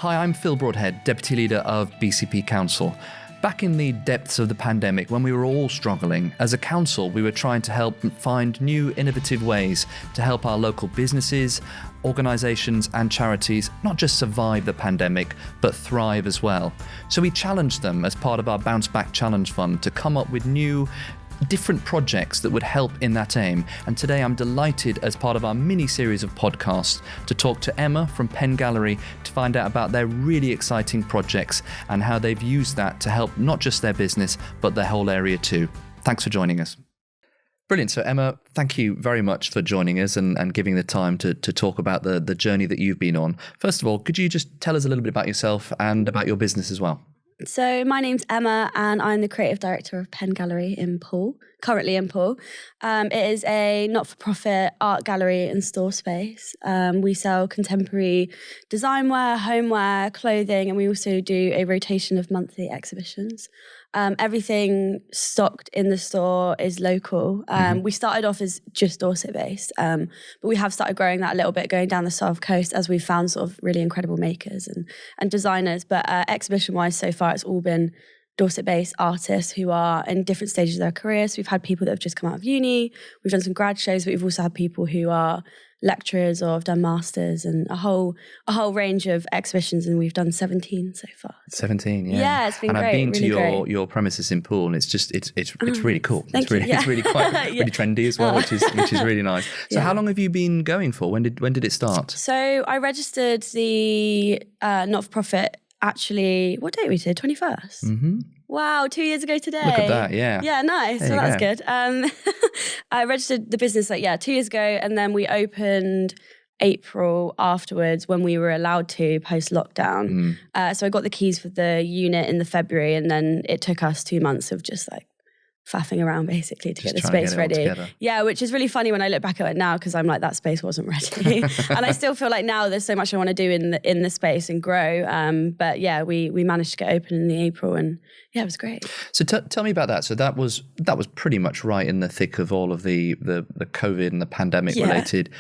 Hi, I'm Phil Broadhead, Deputy Leader of BCP Council. Back in the depths of the pandemic, when we were all struggling, as a council, we were trying to help find new innovative ways to help our local businesses, organisations and charities not just survive the pandemic, but thrive as well. So we challenged them as part of our Bounce Back Challenge Fund to come up with new different projects that would help in that aim. And today I'm delighted, as part of our mini series of podcasts, to talk to Emma from Pen Gallery to find out about their really exciting projects and how they've used that to help not just their business, but their whole area too. Thanks for joining us. Brilliant. So Emma, thank you very much for joining us and giving the time to talk about the journey that you've been on. First of all, could you just tell us a little bit about yourself and about your business as well? So my name's Emma and I'm the creative director of Pen Gallery in Poole, currently in Poole. It is a not-for-profit art gallery and store space. We sell contemporary design wear, homeware, clothing, and we also do a rotation of monthly exhibitions. Everything stocked in the store is local. We started off as just Dorset-based, but we have started growing that a little bit, going down the South Coast as we've found sort of really incredible makers and designers. But exhibition-wise, so far, it's all been Dorset-based artists who are in different stages of their career. So we've had people that have just come out of uni, we've done some grad shows, but we've also had people who are lecturers or have done masters, and a whole range of exhibitions, and we've done 17 so far. 17, yeah. Yeah, it's been and great. I've been really to your premises in Poole, and it's really cool. Thank you. It's really quite really trendy as well, which is really nice. So how long have you been going for? When did it start? So I registered the not-for-profit actually, what date we did? 21st? Mm-hmm. Wow, 2 years ago today. Look at that, yeah. Yeah, nice. So that's good. I registered the business 2 years ago, and then we opened April afterwards when we were allowed to post-lockdown. So I got the keys for the unit in the February, and then it took us 2 months of just faffing around basically to get the space ready. Yeah, which is really funny when I look back at it now, because I'm like, that space wasn't ready. And I still feel like now there's so much I want to do in the space and grow. But yeah, we managed to get open in the April, and yeah, it was great. So tell me about that. So that was pretty much right in the thick of all of the COVID and the pandemic related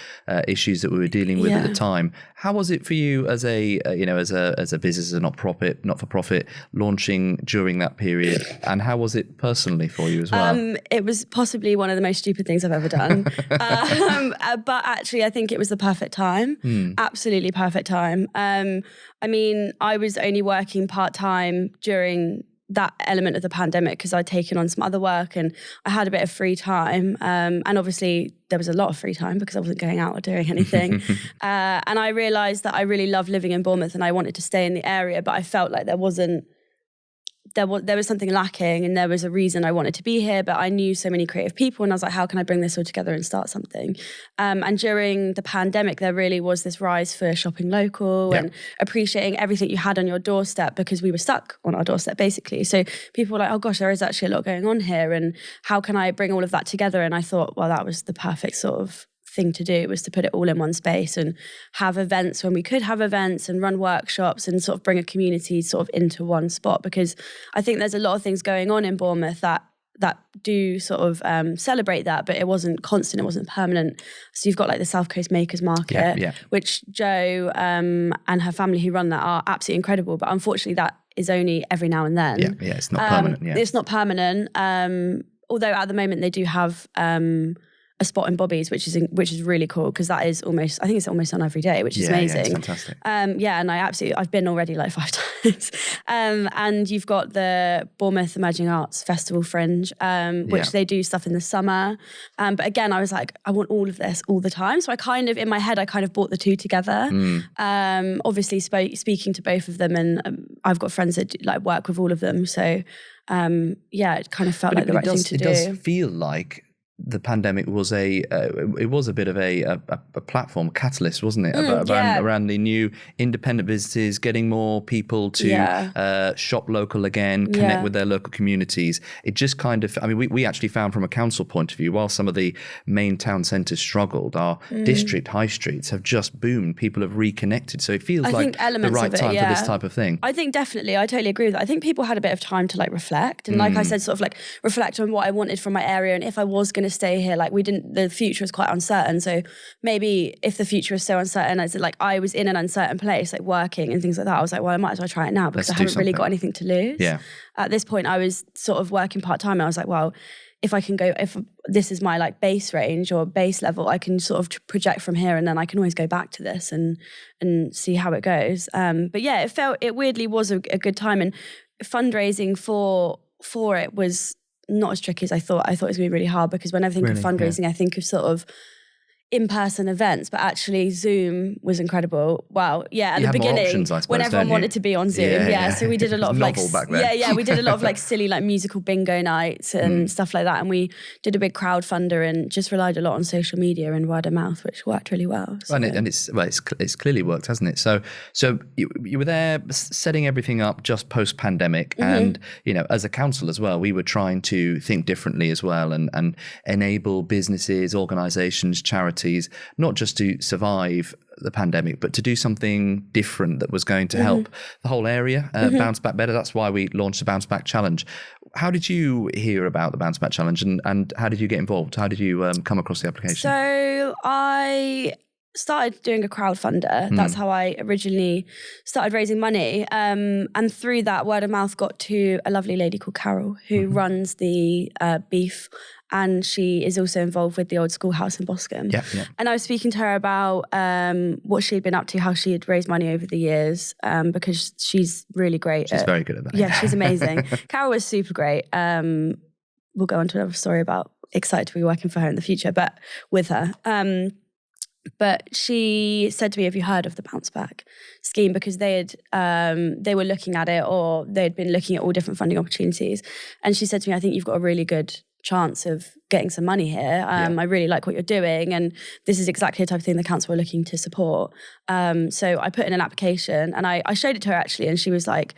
issues that we were dealing with at the time. How was it for you as a business, as a not for profit, launching during that period? And how was it personally for you as well? It was possibly one of the most stupid things I've ever done. But actually, I think it was the perfect time. Absolutely perfect time. I mean, I was only working part-time during that element of the pandemic because I'd taken on some other work and I had a bit of free time. And obviously there was a lot of free time because I wasn't going out or doing anything. And I realised that I really loved living in Bournemouth and I wanted to stay in the area, but I felt like there was something lacking, and there was a reason I wanted to be here, but I knew so many creative people, and I was like, how can I bring this all together and start something? And during the pandemic, there really was this rise for shopping local and appreciating everything you had on your doorstep, because we were stuck on our doorstep basically. So people were like, oh gosh, there is actually a lot going on here, and how can I bring all of that together? And I thought, well, that was the perfect sort of thing to do, was to put it all in one space and have events when we could have events and run workshops and sort of bring a community sort of into one spot, because I think there's a lot of things going on in Bournemouth that do sort of celebrate that, but it wasn't constant, it wasn't permanent. So you've got like the South Coast Makers Market, which Jo and her family who run that are absolutely incredible, but unfortunately that is only every now and then. Yeah, it's not permanent. It's not permanent. Although at the moment they do have a spot in Bobby's, which is really cool, because that is almost, I think it's almost on every day, which is amazing. Yeah, it's fantastic. And I've been already like 5 times. And you've got the Bournemouth Emerging Arts Festival Fringe, which they do stuff in the summer. But again, I was like, I want all of this all the time. So in my head, I kind of brought the two together. Obviously speaking to both of them, and I've got friends that work with all of them. So it kind of felt like the right thing to do. It does feel like the pandemic was a bit of a platform catalyst, wasn't it? Around the new independent businesses, getting more people to shop local again, connect with their local communities. It just kind of, I mean, we actually found from a council point of view, while some of the main town centres struggled, our district high streets have just boomed. People have reconnected. So it feels like the right time for this type of thing. I think definitely, I totally agree with that. I think people had a bit of time to reflect. And like I said, sort of reflect on what I wanted from my area, and if I was going going to stay here. Like the future was quite uncertain. So maybe if the future was so uncertain, as like I was in an uncertain place, like working and things like that, I was like, well, I might as well try it now because I haven't really got anything to lose. Yeah. At this point, I was sort of working part-time and I was like, well, if this is my like base range or base level, I can sort of project from here and then I can always go back to this and see how it goes. But yeah, it weirdly was a good time, and fundraising for it was not as tricky as I thought. I thought it was going to be really hard because when I think of fundraising, I think of sort of in-person events, but actually Zoom was incredible. Wow, yeah, at the beginning, options, I suppose, when everyone wanted to be on Zoom, so we did a lot of like, back then. we did a lot of like silly like musical bingo nights and stuff like that, and we did a big crowdfunder and just relied a lot on social media and word of mouth, which worked really well. So. And it's clearly worked, hasn't it? So you were there setting everything up just post-pandemic, and as a council as well, we were trying to think differently as well and enable businesses, organisations, charities, not just to survive the pandemic, but to do something different that was going to help the whole area bounce back better. That's why we launched the Bounce Back Challenge. How did you hear about the Bounce Back Challenge and how did you get involved? How did you come across the application? So I started doing a crowdfunder. That's how I originally started raising money. And through that, word of mouth got to a lovely lady called Carol who runs the beef, and she is also involved with the old schoolhouse in Boscombe. Yeah. And I was speaking to her about what she'd been up to, how she had raised money over the years, because she's really great. She's very good at that. Yeah, she's amazing. Carol was super great. We'll go on to another story about excited to be working for her in the future, but with her. But she said to me, have you heard of the Bounce Back scheme? Because they were looking at it, or they'd been looking at all different funding opportunities. And she said to me, I think you've got a really good chance of getting some money here. I really like what you're doing, and this is exactly the type of thing the council were looking to support. So I put in an application and I showed it to her actually, and she was like,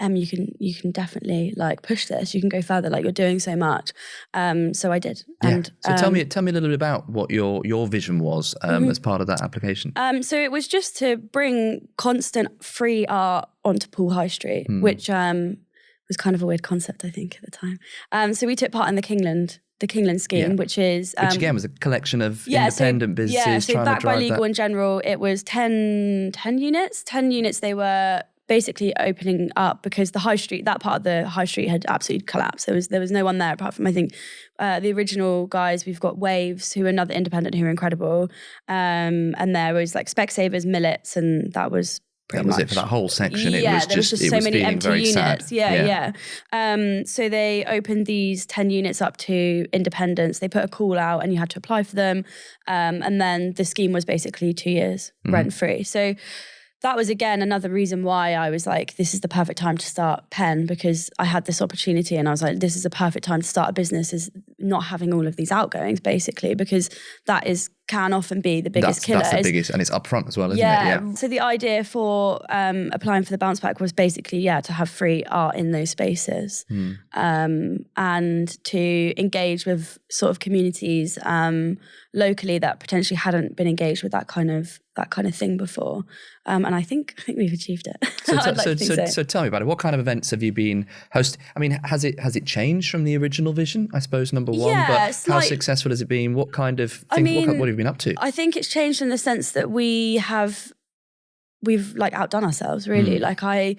you can definitely like push this. You can go further. Like you're doing so much. So I did. Yeah. And so tell me a little bit about what your vision was as part of that application. So it was just to bring constant free art onto Poole High Street, which was kind of a weird concept, I think, at the time. So we took part in the Kingland scheme, which again was a collection of independent businesses trying to drive that. Backed by Legal in General, it was 10 units. 10 units they were basically opening up because the high street, that part of the high street had absolutely collapsed. There was no one there apart from, I think, the original guys. We've got Waves, who are another independent who are incredible. And there was like Specsavers, Millets, and that was pretty much it for that whole section. There was just so many empty units. Yeah. So they opened these 10 units up to independents. They put a call out and you had to apply for them. And then the scheme was basically 2 years rent free. So that was, again, another reason why I was like, this is the perfect time to start Penn, because I had this opportunity and I was like, this is a perfect time to start a business, is not having all of these outgoings, basically, because that can often be the biggest killer. That's the biggest, and it's upfront as well, isn't it? Yeah. So the idea for applying for the Bounce Back was basically, to have free art in those spaces, and to engage with sort of communities locally that potentially hadn't been engaged with that kind of thing before. And I think we've achieved it. So tell me about it. What kind of events have you been hosting? I mean, has it changed from the original vision, I suppose, number one? But how successful has it been? What kind of things, what have you been up to? I think it's changed in the sense that we've like outdone ourselves, really. Like I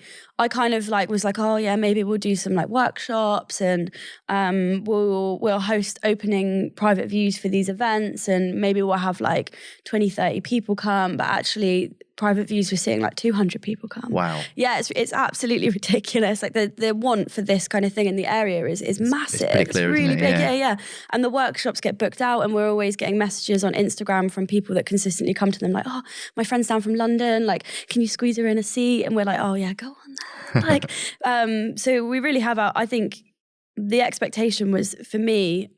kind of like was like, oh yeah, maybe we'll do some like workshops and we'll host opening private views for these events, and maybe we'll have like 20, 30 people come, but actually private views, we're seeing like 200 people come. Wow. Yeah, it's absolutely ridiculous. Like the want for this kind of thing in the area is massive. It's pretty clear, really isn't it? big. Yeah. And the workshops get booked out, and we're always getting messages on Instagram from people that consistently come to them like, oh, my friend's down from London, like, can you squeeze her in a seat? And we're like, oh yeah, go on there. Like, so we really have I think the expectation was, for me,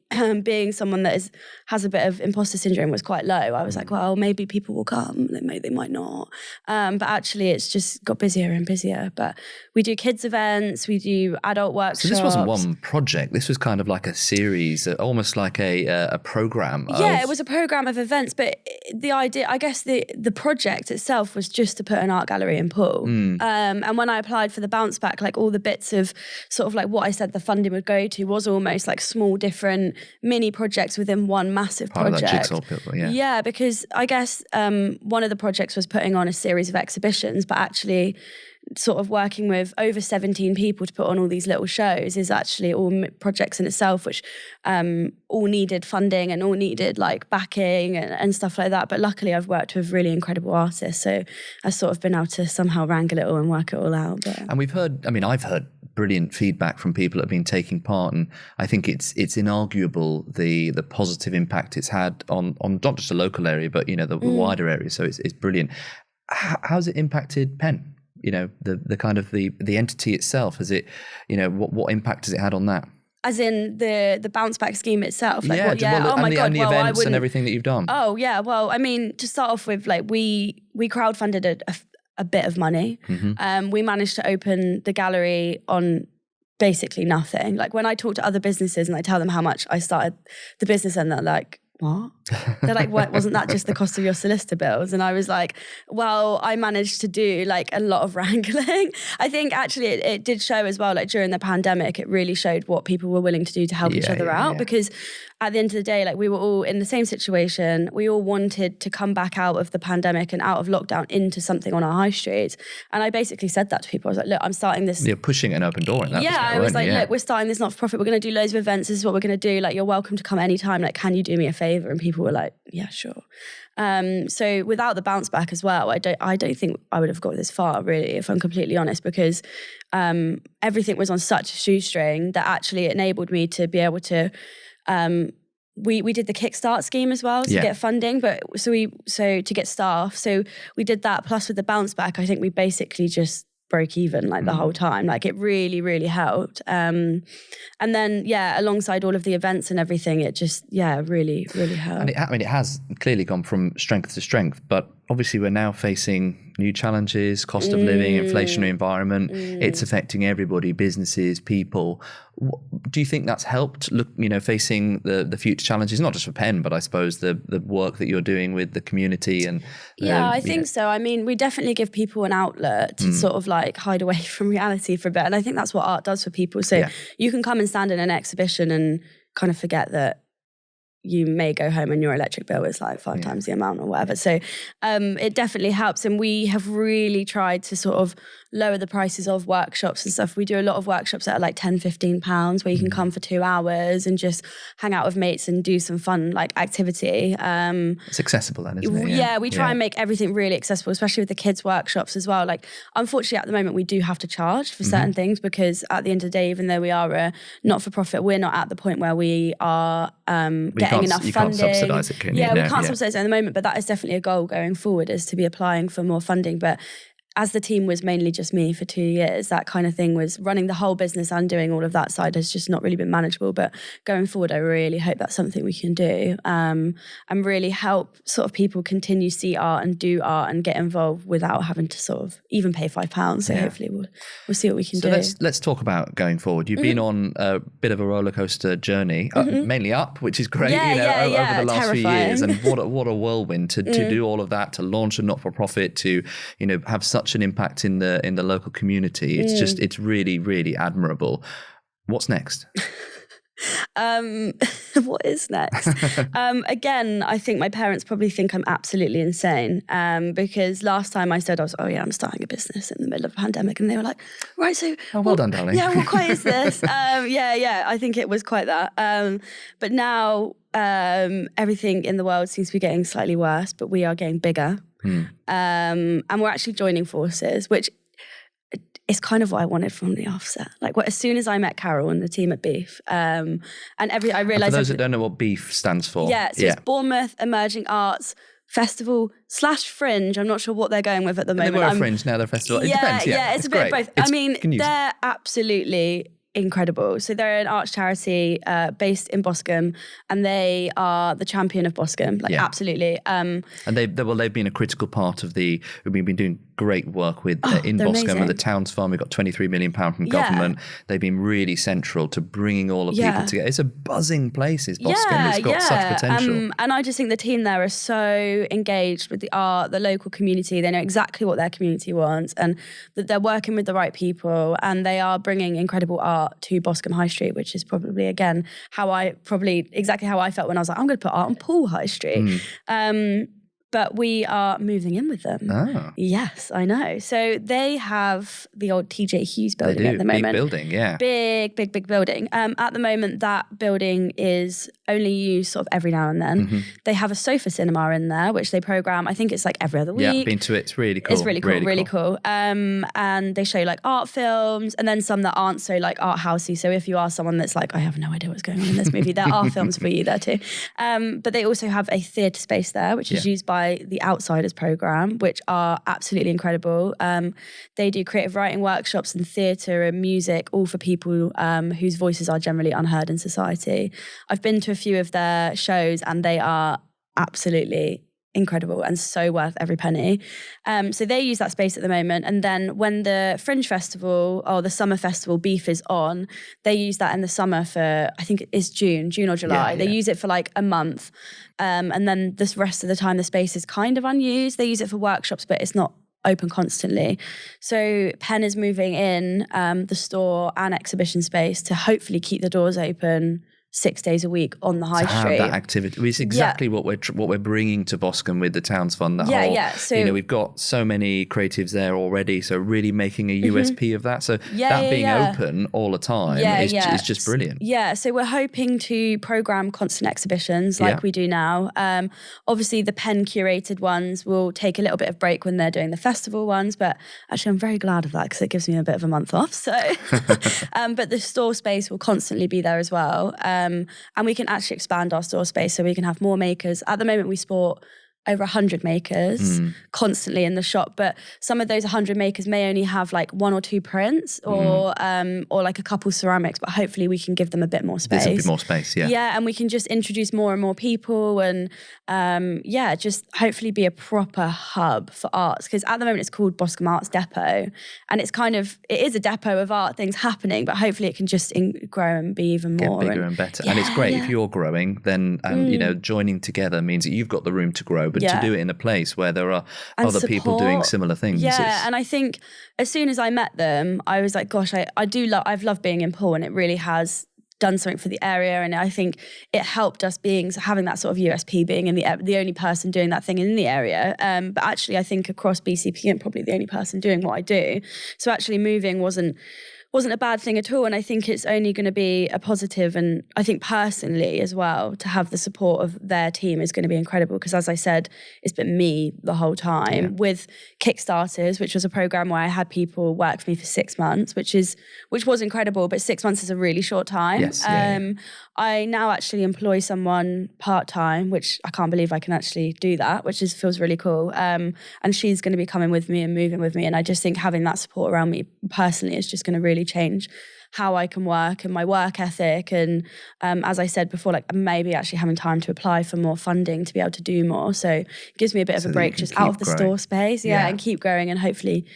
being someone that has a bit of imposter syndrome, was quite low. I was like, well, maybe people will come, they might not. But actually it's just got busier and busier. But we do kids events, we do adult workshops. So this wasn't one project, this was kind of like a series, almost like a program. Yeah, it was a program of events, but the idea, I guess the project itself was just to put an art gallery in Poole. And when I applied for the bounce back, like all the bits of sort of like what I said the funding would go to was almost like small different mini projects within one massive project. Part of that jigsaw puzzle, yeah. Yeah, because I guess one of the projects was putting on a series of exhibitions, but actually sort of working with over 17 people to put on all these little shows is actually all projects in itself, which all needed funding and all needed like backing and stuff like that. But luckily I've worked with really incredible artists, so I've sort of been able to somehow wrangle it all and work it all out. But. And I've heard brilliant feedback from people that have been taking part, and I think it's inarguable the positive impact it's had on not just the local area, but the wider area. So it's brilliant. How's it impacted Penn? The kind of the entity itself, has it, what impact has it had on that? As in the bounce back scheme itself? Like, and the events and everything that you've done. Oh yeah, well, I mean, to start off with, like we crowdfunded a bit of money. We managed to open the gallery on basically nothing. Like when I talk to other businesses and I tell them how much I started the business, and they're like, what? They're like, what, wasn't that just the cost of your solicitor bills? And I was like, well, I managed to do like a lot of wrangling. I think actually it did show as well, like during the pandemic, it really showed what people were willing to do to help each other out. Because at the end of the day, like we were all in the same situation. We all wanted to come back out of the pandemic and out of lockdown into something on our high street. And I basically said that to people. I was like, look, I'm starting this. You're pushing an open door in that. I was like, look, we're starting this not-for-profit. We're going to do loads of events. This is what we're going to do. Like, you're welcome to come anytime. Like, can you do me a favor? And people were like, yeah, sure. So without the bounce back as well, I don't think I would have got this far, really, if I'm completely honest, because everything was on such a shoestring that actually enabled me to be able to. We did the Kickstart scheme as well to get funding, but so to get staff. So we did that. Plus with the bounce back, I think we basically just broke even like the whole time. Like it really, really helped. And then alongside all of the events and everything, it just really, really helped. And it has clearly gone from strength to strength, but obviously we're now facing new challenges, cost of living, inflationary environment. It's affecting everybody, businesses, people. Do you think that's helped facing the future challenges, not just for Penn, but I suppose the work that you're doing with the community? And I think so. I mean, we definitely give people an outlet to sort of like hide away from reality for a bit. And I think that's what art does for people. So you can come and stand in an exhibition and kind of forget that you may go home and your electric bill is like 5 times the amount or whatever. So it definitely helps. And we have really tried to sort of lower the prices of workshops and stuff. We do a lot of workshops that are like £10-15 where you can come for 2 hours and just hang out with mates and do some fun like activity. It's accessible then, isn't it? Yeah, we try and make everything really accessible, especially with the kids' workshops as well. Like, unfortunately, at the moment, we do have to charge for certain things because at the end of the day, even though we are a not-for-profit, we're not at the point where we are getting enough funding. You can't subsidise it, can you? Yeah, we can't subsidise it at the moment, but that is definitely a goal going forward, is to be applying for more funding. But as the team was mainly just me for 2 years, that kind of thing was running the whole business and doing all of that side has just not really been manageable. But going forward, I really hope that's something we can do and really help sort of people continue to see art and do art and get involved without having to sort of even pay £5. So hopefully we'll see what we can do. So let's talk about going forward. You've been on a bit of a roller coaster journey, mainly up, which is great, over the last few years. And what a whirlwind to do all of that, to launch a not-for-profit, to have such an impact in the local community. It's really, really admirable. What's next? What is next? Again, I think my parents probably think I'm absolutely insane because last time I said I'm starting a business in the middle of a pandemic, and they were like, right, so well done, darling. Yeah, what quite is this? I think it was quite that. But now everything in the world seems to be getting slightly worse, but we are getting bigger. And we're actually joining forces, which is kind of what I wanted from the offset. Like, as soon as I met Carol and the team at Beef, I realised. For those that don't know what Beef stands for, it's Bournemouth Emerging Arts Festival / Fringe. I'm not sure what they're going with at the moment. They were a fringe, now they're a festival. It depends. It's a bit of both. They're absolutely incredible. So they're an arts charity based in Boscombe, and they are the champion of Boscombe. Absolutely. And they've been a critical part of we've been doing great work with in they're Boscombe amazing. and the Towns Fund. We've got £23 million from government. They've been really central to bringing all the people together. It's a buzzing place, is Boscombe. It's got such potential. And I just think the team there are so engaged with the art, the local community. They know exactly what their community wants, and that they're working with the right people, and they are bringing incredible art to Boscombe High Street, which is probably, again, exactly how I felt when I was like, I'm going to put art on Poole High Street. But we are moving in with them. Oh. Yes, I know. So they have the old TJ Hughes building at the moment. Big building, yeah. Big building. At the moment, that building is only used sort of every now and then. They have a sofa cinema in there, which they program. I think it's like every other week. Yeah, I've been to it. It's really cool. It's really cool. And they show like art films, and then some that aren't so like art housey. So if you are someone that's like, I have no idea what's going on in this movie, there are films for you there too. But they also have a theatre space there, which is used by the Outsiders program, which are absolutely incredible. They do creative writing workshops and theatre and music, all for people whose voices are generally unheard in society. I've been to a few of their shows, and they are absolutely incredible and so worth every penny. So they use that space at the moment. And then when the Fringe Festival or the Summer Festival Beef is on, they use that in the summer for, I think it's June or July. They use it for like a month. And then the rest of the time, the space is kind of unused. They use it for workshops, but it's not open constantly. So Penn is moving in the store and exhibition space to hopefully keep the doors open 6 days a week on the high street. Have that activity. It's exactly what we're bringing to Boscombe with the Towns Fund. So we've got so many creatives there already. So really making a USP of that. So being open all the time is just brilliant. Yeah. So we're hoping to program constant exhibitions like we do now. Obviously, the Penn curated ones will take a little bit of break when they're doing the festival ones. But actually, I'm very glad of that because it gives me a bit of a month off. So, but the store space will constantly be there as well. And we can actually expand our store space so we can have more makers. At the moment, we sport over 100 makers constantly in the shop, but some of those 100 makers may only have like 1 or 2 prints or like a couple ceramics, but hopefully we can give them a bit more space. There's a bit more space, yeah. Yeah, and we can just introduce more and more people and just hopefully be a proper hub for arts, because at the moment it's called Boscombe Arts Depot, and it is a depot of art things happening, but hopefully it can just grow and be even more. Get bigger and better. And it's great if you're growing, then joining together means that you've got the room to grow, but to do it in a place where there are other people doing similar things. Yeah, and I think as soon as I met them, I was like, gosh, I've loved being in Poole, and it really has done something for the area, and I think it helped us having that sort of USP, being in the only person doing that thing in the area. But actually, I think across BCP, I'm probably the only person doing what I do. So actually, moving wasn't a bad thing at all, and I think it's only going to be a positive. And I think personally as well, to have the support of their team is going to be incredible, because as I said, it's been me the whole time with Kickstarters, which was a program where I had people work for me for 6 months, which was incredible, but 6 months is a really short time. I now actually employ someone part-time, which I can't believe I can actually do that, which feels really cool. And she's going to be coming with me and moving with me. And I just think having that support around me personally is just going to really change how I can work and my work ethic. And as I said before, like maybe actually having time to apply for more funding to be able to do more. So it gives me a bit of a break just out of the store space. And keep growing and hopefully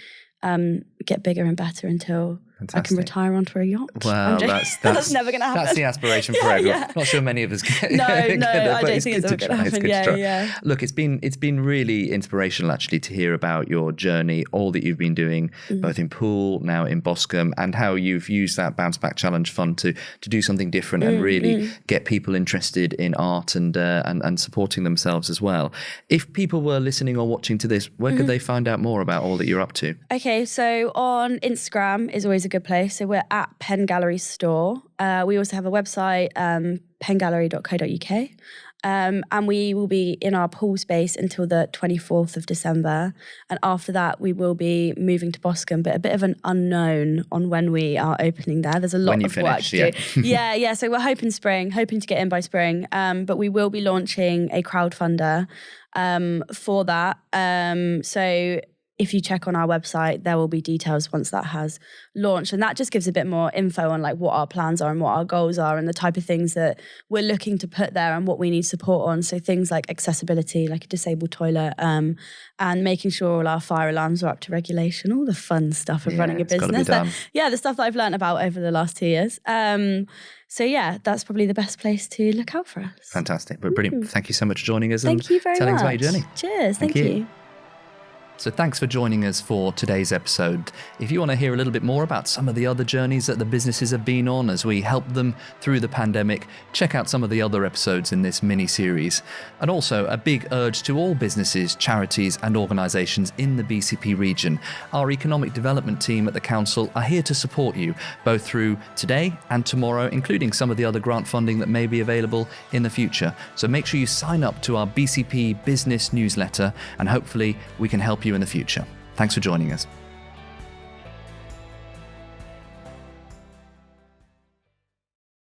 get bigger and better until I can retire onto a yacht. Well, that's never going to happen. That's the aspiration for everyone. Not sure many of us get No, I it, don't think it's ever going to happen. Look, it's been really inspirational actually to hear about your journey, all that you've been doing, both in Poole, now in Boscombe, and how you've used that Bounce Back Challenge Fund to do something different and really get people interested in art and supporting themselves as well. If people were listening or watching to this, where could they find out more about all that you're up to? Okay, so on Instagram is always a good place. So we're at Penn Gallery Store. We also have a website, penngallery.co.uk. And we will be in our Poole space until the 24th of December. And after that, we will be moving to Boscombe, but a bit of an unknown on when we are opening there. There's a lot of work to do. Yeah. So we're hoping to get in by spring. But we will be launching a crowdfunder for that. So if you check on our website, there will be details once that has launched. And that just gives a bit more info on like what our plans are and what our goals are and the type of things that we're looking to put there and what we need support on. So things like accessibility, like a disabled toilet, and making sure all our fire alarms are up to regulation, all the fun stuff of running a business. The stuff that I've learned about over the last 2 years. So yeah, that's probably the best place to look out for us. Fantastic. But brilliant. Thank you so much for joining us. Thank you very telling much. us about your journey. Cheers. Thank you. So thanks for joining us for today's episode. If you want to hear a little bit more about some of the other journeys that the businesses have been on as we help them through the pandemic, check out some of the other episodes in this mini-series. And also a big urge to all businesses, charities and organisations in the BCP region. Our economic development team at the council are here to support you, both through today and tomorrow, including some of the other grant funding that may be available in the future. So make sure you sign up to our BCP business newsletter and hopefully we can help you in the future. Thanks for joining us.